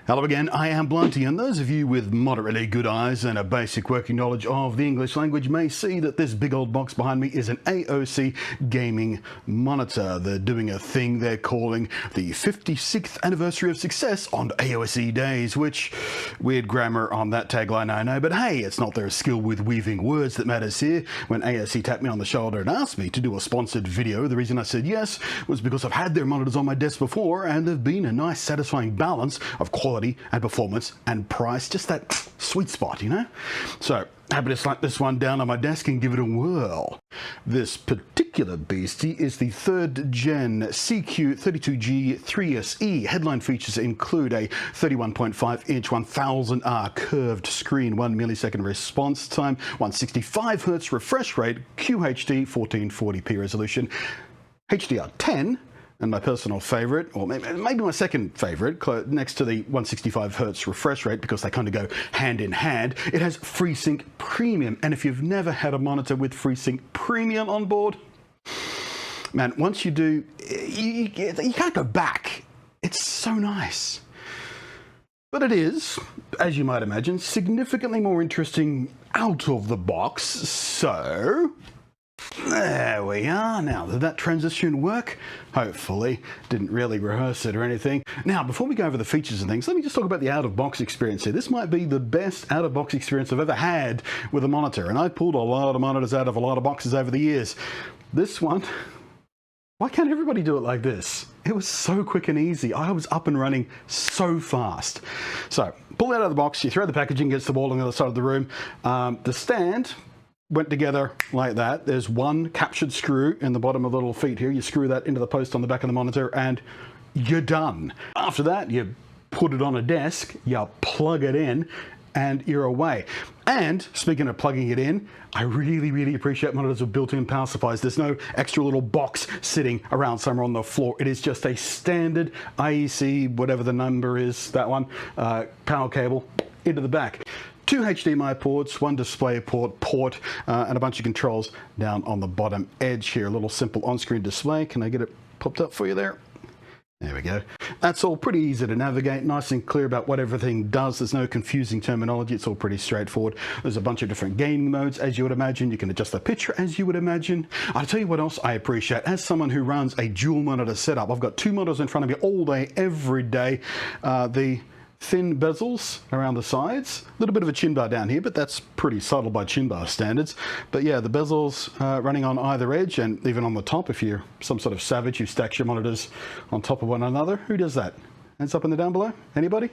Hello again, I am Blunty, and those of you with moderately good eyes and a basic working knowledge of the English language may see that this big old box behind me is an AOC gaming monitor. They're doing a thing they're calling the 56th anniversary of success on AOC days, which, weird grammar on that tagline I know, but hey, it's not their skill with weaving words that matters here. When AOC tapped me on the shoulder and asked me to do a sponsored video, the reason I said yes was because I've had their monitors on my desk before and they've been a nice satisfying balance of quality and performance and price, just that sweet spot, you know? So happy to slap this one down on my desk and give it a whirl. This particular beastie is the 3rd gen CQ32G 3SE. Headline features include a 31.5 inch 1000R curved screen, 1 millisecond response time, 165 Hz refresh rate, QHD 1440p resolution, HDR10, and my personal favorite, or maybe my second favorite, next to the 165 Hz refresh rate, because they kind of go hand in hand, it has FreeSync Premium. And if you've never had a monitor with FreeSync Premium on board, man, once you do, you can't go back. It's so nice. But it is, as you might imagine, significantly more interesting out of the box. So there we are. Now, did that transition work? Hopefully. Didn't really rehearse it or anything. Now, before we go over the features and things, let me just talk about the out-of-box experience here. This might be the best out-of-box experience I've ever had with a monitor, and I've pulled a lot of monitors out of a lot of boxes over the years. This one, why can't everybody do it like this? It was so quick and easy. I was up and running so fast. So, pull it out of the box, you throw the packaging against the wall on the other side of the room. The stand went together like that. There's one captured screw in the bottom of the little feet here. You screw that into the post on the back of the monitor and you're done. After that, you put it on a desk, you plug it in, and you're away. And speaking of plugging it in, I really appreciate monitors with built-in power supplies. There's no extra little box sitting around somewhere on the floor. It is just a standard IEC, whatever the number is, that one, power cable into the back. 2 HDMI ports, 1 display port, and a bunch of controls down on the bottom edge here. A little simple on-screen display. Can I get it popped up for you there? There we go. That's all pretty easy to navigate, nice and clear about what everything does. There's no confusing terminology. It's all pretty straightforward. There's a bunch of different gaming modes, as you would imagine. You can adjust the picture, as you would imagine. I'll tell you what else I appreciate. As someone who runs a dual monitor setup, I've got 2 monitors in front of me all day, every day. The thin bezels around the sides, a little bit of a chin bar down here, but that's pretty subtle by chin bar standards. But yeah, the bezels running on either edge and even on the top. If you're some sort of savage who stacks your monitors on top of one another, who does that? Hands up in the down below? Anybody?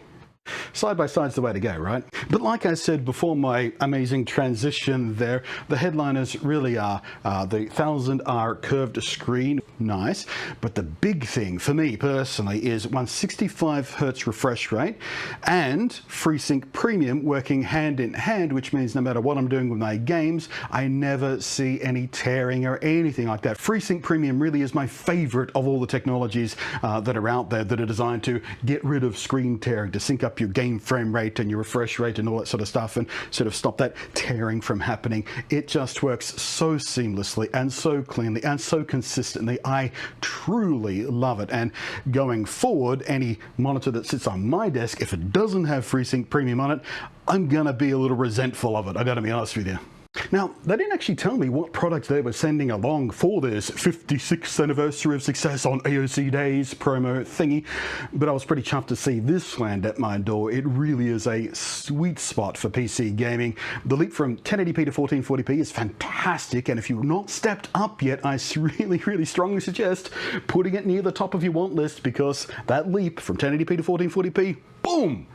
Side by side's the way to go, right? But like I said before my amazing transition there, the headliners really are the 1000R curved screen, nice. But the big thing for me personally is 165 Hz refresh rate and FreeSync Premium working hand in hand, which means no matter what I'm doing with my games, I never see any tearing or anything like that. FreeSync Premium really is my favorite of all the technologies that are out there that are designed to get rid of screen tearing, to sync up your game frame rate and your refresh rate and all that sort of stuff and sort of stop that tearing from happening. It just works so seamlessly and so cleanly and so consistently. I truly love it. And going forward, any monitor that sits on my desk, if it doesn't have FreeSync Premium on it, I'm gonna be a little resentful of it. I gotta be honest with you. Now, they didn't actually tell me what products they were sending along for this 56th anniversary of success on AOC Days promo thingy, but I was pretty chuffed to see this land at my door. It really is a sweet spot for PC gaming. The leap from 1080p to 1440p is fantastic, and if you've not stepped up yet, I really strongly suggest putting it near the top of your want list, because that leap from 1080p to 1440p, boom!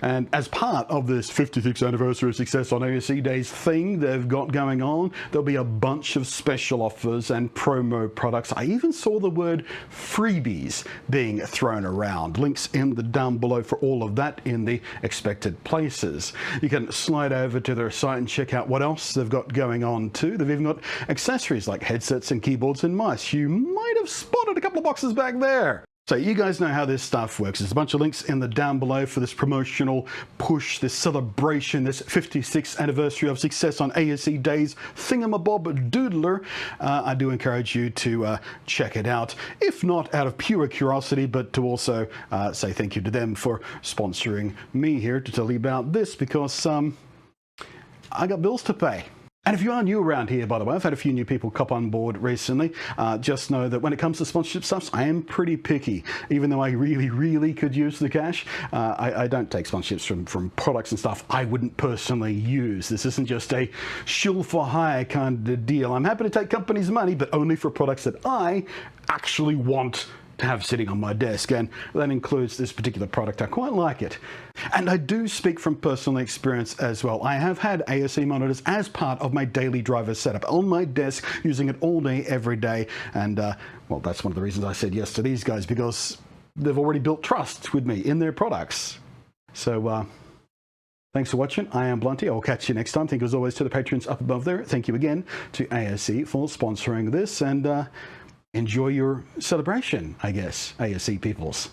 And as part of this 56th anniversary of success on AOC Days thing they've got going on, there'll be a bunch of special offers and promo products. I even saw the word freebies being thrown around. Links in the down below for all of that in the expected places. You can slide over to their site and check out what else they've got going on too. They've even got accessories like headsets and keyboards and mice. You might have spotted a couple of boxes back there. So you guys know how this stuff works. There's a bunch of links in the down below for this promotional push, this celebration, this 56th anniversary of success on ASE Days thingamabob doodler. I do encourage you to check it out, if not out of pure curiosity, but to also say thank you to them for sponsoring me here to tell you about this, because I got bills to pay. And if you are new around here, by the way, I've had a few new people cop on board recently. Just know that when it comes to sponsorship stuff, I am pretty picky. Even though I really could use the cash, I don't take sponsorships from products and stuff I wouldn't personally use. This isn't just a shill for hire kind of deal. I'm happy to take companies' money, but only for products that I actually want to have sitting on my desk, and that includes this particular product. I quite like it. And I do speak from personal experience as well. I have had ASE monitors as part of my daily driver setup on my desk, using it all day, every day, and well, that's one of the reasons I said yes to these guys, because they've already built trust with me in their products. So thanks for watching. I am Blunty. I'll catch you next time. Thank you as always to the patrons up above there. Thank you again to ASE for sponsoring this, and enjoy your celebration, I guess, ASE peoples.